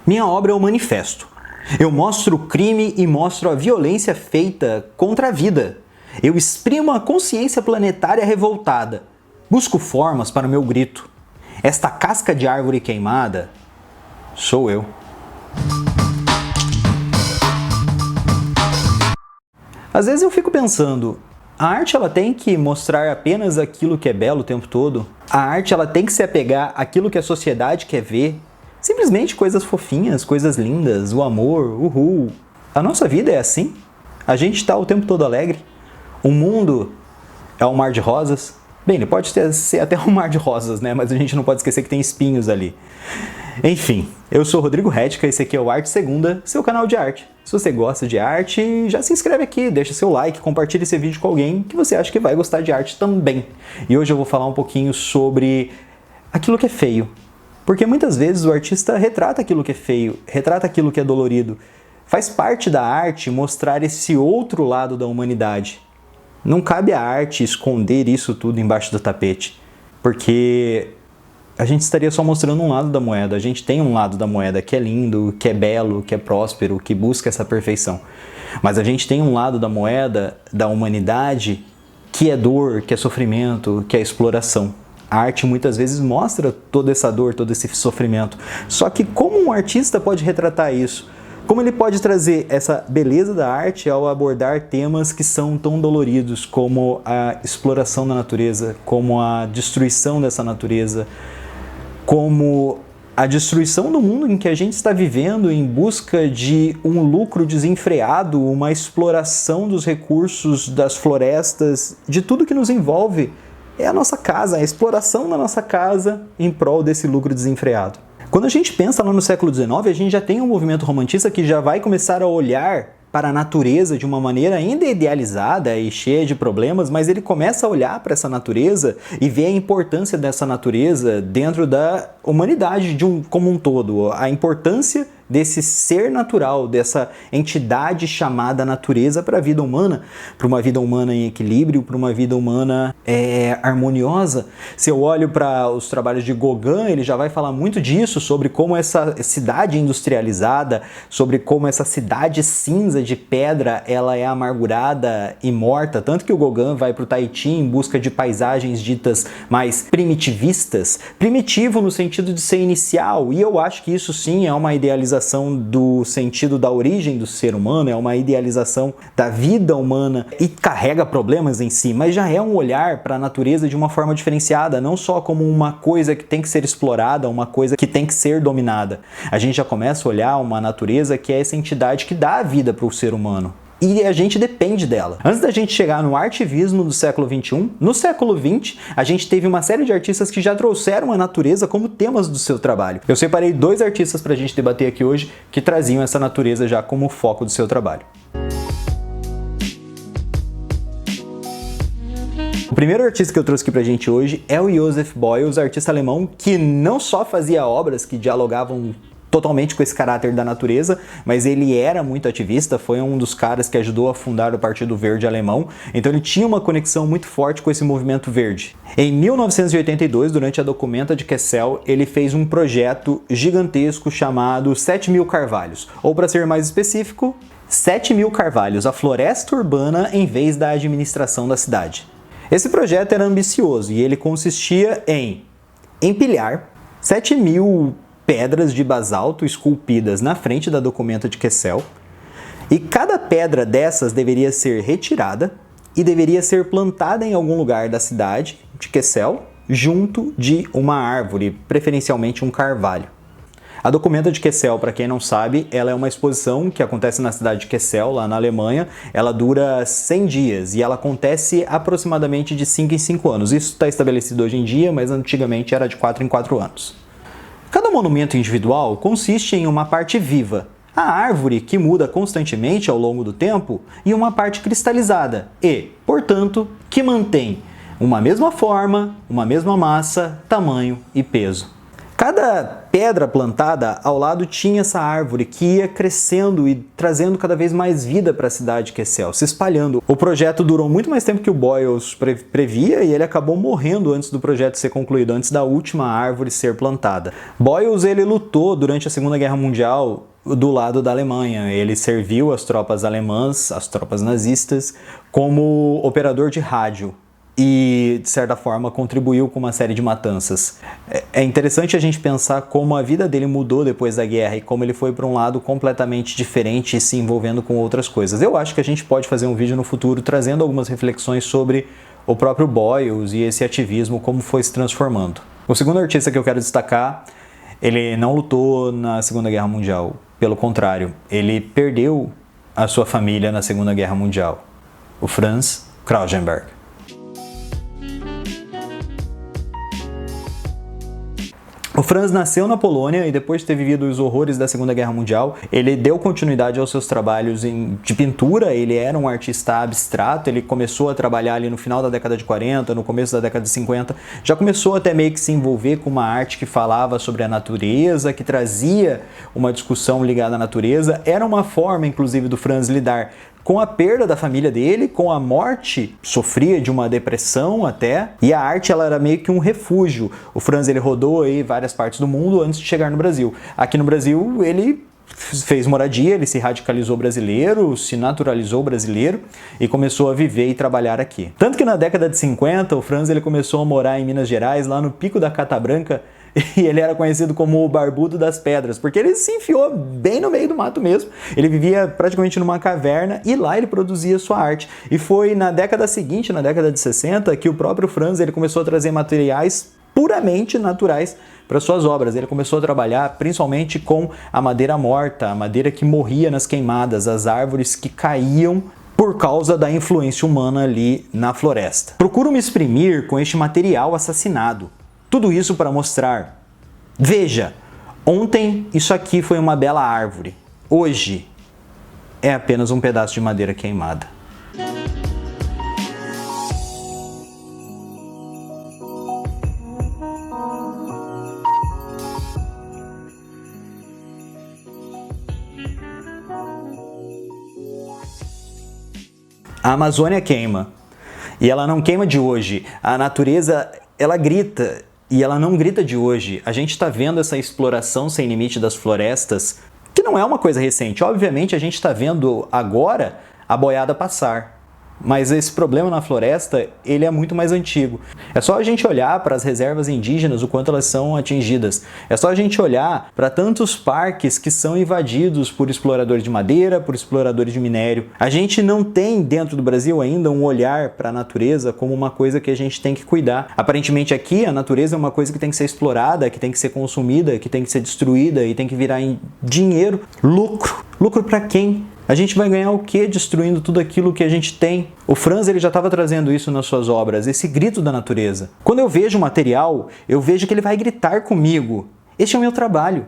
Minha obra é um manifesto. Eu mostro o crime e mostro a violência feita contra a vida. Eu exprimo a consciência planetária revoltada. Busco formas para o meu grito. Esta casca de árvore queimada sou eu. Às vezes eu fico pensando, a arte ela tem que mostrar apenas aquilo que é belo o tempo todo? A arte ela tem que se apegar àquilo que a sociedade quer ver? Simplesmente coisas fofinhas, coisas lindas, o amor, uhul. A nossa vida é assim? A gente está o tempo todo alegre? O mundo é um mar de rosas? Bem, ele pode ser até um mar de rosas, né? Mas a gente não pode esquecer que tem espinhos ali. Enfim, eu sou Rodrigo Redka, esse aqui é o Arte Segunda, seu canal de arte. Se você gosta de arte, já se inscreve aqui, deixa seu like, compartilha esse vídeo com alguém que você acha que vai gostar de arte também. E hoje eu vou falar um pouquinho sobre aquilo que é feio. Porque muitas vezes o artista retrata aquilo que é feio, retrata aquilo que é dolorido. Faz parte da arte mostrar esse outro lado da humanidade. Não cabe à arte esconder isso tudo embaixo do tapete, porque a gente estaria só mostrando um lado da moeda. A gente tem um lado da moeda que é lindo, que é belo, que é próspero, que busca essa perfeição. Mas a gente tem um lado da moeda da humanidade que é dor, que é sofrimento, que é exploração. A arte muitas vezes mostra toda essa dor, todo esse sofrimento. Só que como um artista pode retratar isso? Como ele pode trazer essa beleza da arte ao abordar temas que são tão doloridos como a exploração da natureza, como a destruição dessa natureza, como a destruição do mundo em que a gente está vivendo em busca de um lucro desenfreado, uma exploração dos recursos, das florestas, de tudo que nos envolve. É a nossa casa, a exploração da nossa casa em prol desse lucro desenfreado. Quando a gente pensa lá no século XIX, a gente já tem um movimento romantista que já vai começar a olhar para a natureza de uma maneira ainda idealizada e cheia de problemas, mas ele começa a olhar para essa natureza e ver a importância dessa natureza dentro da humanidade como um todo, a importância desse ser natural, dessa entidade chamada natureza para a vida humana, para uma vida humana em equilíbrio, para uma vida humana harmoniosa. Se eu olho para os trabalhos de Gauguin, ele já vai falar muito disso, sobre como essa cidade industrializada, sobre como essa cidade cinza de pedra, ela é amargurada e morta, tanto que o Gauguin vai para o Tahiti em busca de paisagens ditas mais primitivistas, primitivo no sentido de ser inicial, e eu acho que isso sim é uma idealização do sentido da origem do ser humano, é uma idealização da vida humana e carrega problemas em si, mas já é um olhar para a natureza de uma forma diferenciada, não só como uma coisa que tem que ser explorada, uma coisa que tem que ser dominada. A gente já começa a olhar uma natureza que é essa entidade que dá a vida para o ser humano. E a gente depende dela. Antes da gente chegar no artivismo do século XXI, no século XX, a gente teve uma série de artistas que já trouxeram a natureza como temas do seu trabalho. Eu separei 2 artistas para a gente debater aqui hoje que traziam essa natureza já como foco do seu trabalho. O primeiro artista que eu trouxe aqui pra gente hoje é o Joseph Beuys, artista alemão que não só fazia obras que dialogavam totalmente com esse caráter da natureza, mas ele era muito ativista, foi um dos caras que ajudou a fundar o Partido Verde alemão, então ele tinha uma conexão muito forte com esse movimento verde. Em 1982, durante a Documenta de Kessel, ele fez um projeto gigantesco chamado 7.000 Carvalhos, ou para ser mais específico, 7.000 Carvalhos, a floresta urbana em vez da administração da cidade. Esse projeto era ambicioso e ele consistia em empilhar 7.000 pedras de basalto esculpidas na frente da Documenta de Kessel, e cada pedra dessas deveria ser retirada e deveria ser plantada em algum lugar da cidade de Kessel, junto de uma árvore, preferencialmente um carvalho. A Documenta de Kessel, para quem não sabe, ela é uma exposição que acontece na cidade de Kessel, lá na Alemanha. Ela dura 100 dias e ela acontece aproximadamente de 5 em 5 anos. Isso está estabelecido hoje em dia, mas antigamente era de 4 em 4 anos. Cada monumento individual consiste em uma parte viva, a árvore que muda constantemente ao longo do tempo, e uma parte cristalizada e, portanto, que mantém uma mesma forma, uma mesma massa, tamanho e peso. Cada pedra plantada ao lado tinha essa árvore que ia crescendo e trazendo cada vez mais vida para a cidade que é Cell, se espalhando. O projeto durou muito mais tempo que o Boyles previa e ele acabou morrendo antes do projeto ser concluído, antes da última árvore ser plantada. Boyles, ele lutou durante a Segunda Guerra Mundial do lado da Alemanha. Ele serviu as tropas alemãs, as tropas nazistas, como operador de rádio. E, de certa forma, contribuiu com uma série de matanças. É interessante a gente pensar como a vida dele mudou depois da guerra e como ele foi para um lado completamente diferente e se envolvendo com outras coisas. Eu acho que a gente pode fazer um vídeo no futuro trazendo algumas reflexões sobre o próprio Boyles e esse ativismo, como foi se transformando. O segundo artista que eu quero destacar, ele não lutou na Segunda Guerra Mundial. Pelo contrário, ele perdeu a sua família na Segunda Guerra Mundial. O Franz Krausenberg. O Franz nasceu na Polônia e depois de ter vivido os horrores da Segunda Guerra Mundial, ele deu continuidade aos seus trabalhos de pintura. Ele era um artista abstrato, ele começou a trabalhar ali no final da década de 40, no começo da década de 50, já começou até meio que se envolver com uma arte que falava sobre a natureza, que trazia uma discussão ligada à natureza. Era uma forma, inclusive, do Franz lidar com a perda da família dele, com a morte, sofria de uma depressão até, e a arte ela era meio que um refúgio. O Franz ele rodou aí várias partes do mundo antes de chegar no Brasil. Aqui no Brasil ele fez moradia, ele se radicalizou brasileiro, se naturalizou brasileiro e começou a viver e trabalhar aqui. Tanto que na década de 50 o Franz ele começou a morar em Minas Gerais, lá no Pico da Cata Branca, e ele era conhecido como o Barbudo das Pedras, porque ele se enfiou bem no meio do mato mesmo. Ele vivia praticamente numa caverna e lá ele produzia sua arte. E foi na década seguinte, na década de 60, que o próprio Franz ele começou a trazer materiais puramente naturais para suas obras. Ele começou a trabalhar principalmente com a madeira morta, a madeira que morria nas queimadas, as árvores que caíam por causa da influência humana ali na floresta. Procuro me exprimir com este material assassinado. Tudo isso para mostrar, veja, ontem isso aqui foi uma bela árvore, hoje é apenas um pedaço de madeira queimada. A Amazônia queima, e ela não queima de hoje, a natureza ela grita. E ela não grita de hoje. A gente está vendo essa exploração sem limite das florestas, que não é uma coisa recente. Obviamente, a gente está vendo agora a boiada passar. Mas esse problema na floresta, ele é muito mais antigo. É só a gente olhar para as reservas indígenas, o quanto elas são atingidas. É só a gente olhar para tantos parques que são invadidos por exploradores de madeira, por exploradores de minério. A gente não tem dentro do Brasil ainda um olhar para a natureza como uma coisa que a gente tem que cuidar. Aparentemente aqui a natureza é uma coisa que tem que ser explorada, que tem que ser consumida, que tem que ser destruída e tem que virar em dinheiro, lucro. Lucro para quem? A gente vai ganhar o quê destruindo tudo aquilo que a gente tem? O Franz ele já estava trazendo isso nas suas obras, esse grito da natureza. Quando eu vejo o material, eu vejo que ele vai gritar comigo. Este é o meu trabalho.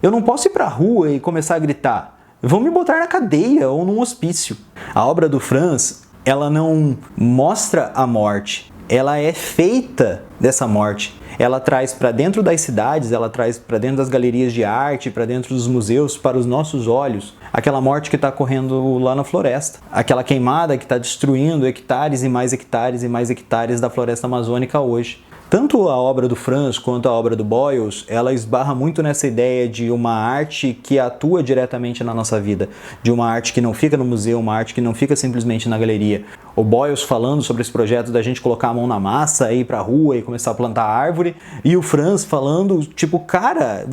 Eu não posso ir para a rua e começar a gritar. Vão me botar na cadeia ou num hospício. A obra do Franz, ela não mostra a morte. Ela é feita dessa morte. Ela traz para dentro das cidades, ela traz para dentro das galerias de arte, para dentro dos museus, para os nossos olhos, aquela morte que está correndo lá na floresta. Aquela queimada que está destruindo hectares e mais hectares e mais hectares da floresta amazônica hoje. Tanto a obra do Franz quanto a obra do Boyles, ela esbarra muito nessa ideia de uma arte que atua diretamente na nossa vida, de uma arte que não fica no museu, uma arte que não fica simplesmente na galeria. O Boyles falando sobre esse projeto da gente colocar a mão na massa, ir pra rua e começar a plantar árvore, e o Franz falando, tipo, cara,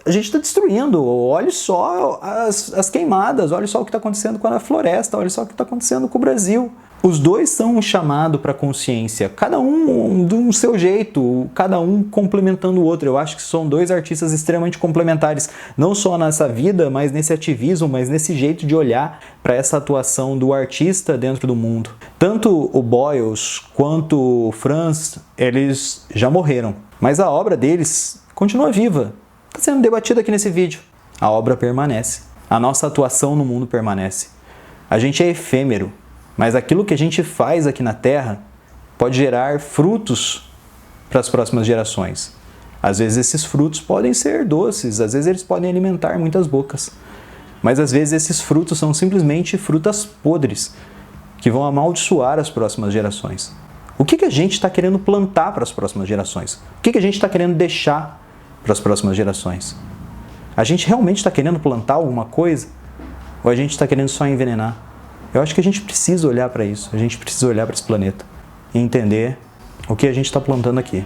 a gente está destruindo, olha só as queimadas, olha só o que está acontecendo com a floresta, olha só o que está acontecendo com o Brasil. Os dois são um chamado para a consciência, cada um do seu jeito, cada um complementando o outro. Eu acho que são dois artistas extremamente complementares, não só nessa vida, mas nesse ativismo, mas nesse jeito de olhar para essa atuação do artista dentro do mundo. Tanto o Boyles quanto o Franz, eles já morreram, mas a obra deles continua viva, está sendo debatida aqui nesse vídeo. A obra permanece, a nossa atuação no mundo permanece. A gente é efêmero, mas aquilo que a gente faz aqui na Terra pode gerar frutos para as próximas gerações. Às vezes esses frutos podem ser doces, às vezes eles podem alimentar muitas bocas. Mas às vezes esses frutos são simplesmente frutas podres, que vão amaldiçoar as próximas gerações. O que a gente está querendo plantar para as próximas gerações? O que a gente está querendo deixar para as próximas gerações? A gente realmente está querendo plantar alguma coisa? Ou a gente está querendo só envenenar? Eu acho que a gente precisa olhar para isso, a gente precisa olhar para esse planeta e entender o que a gente está plantando aqui.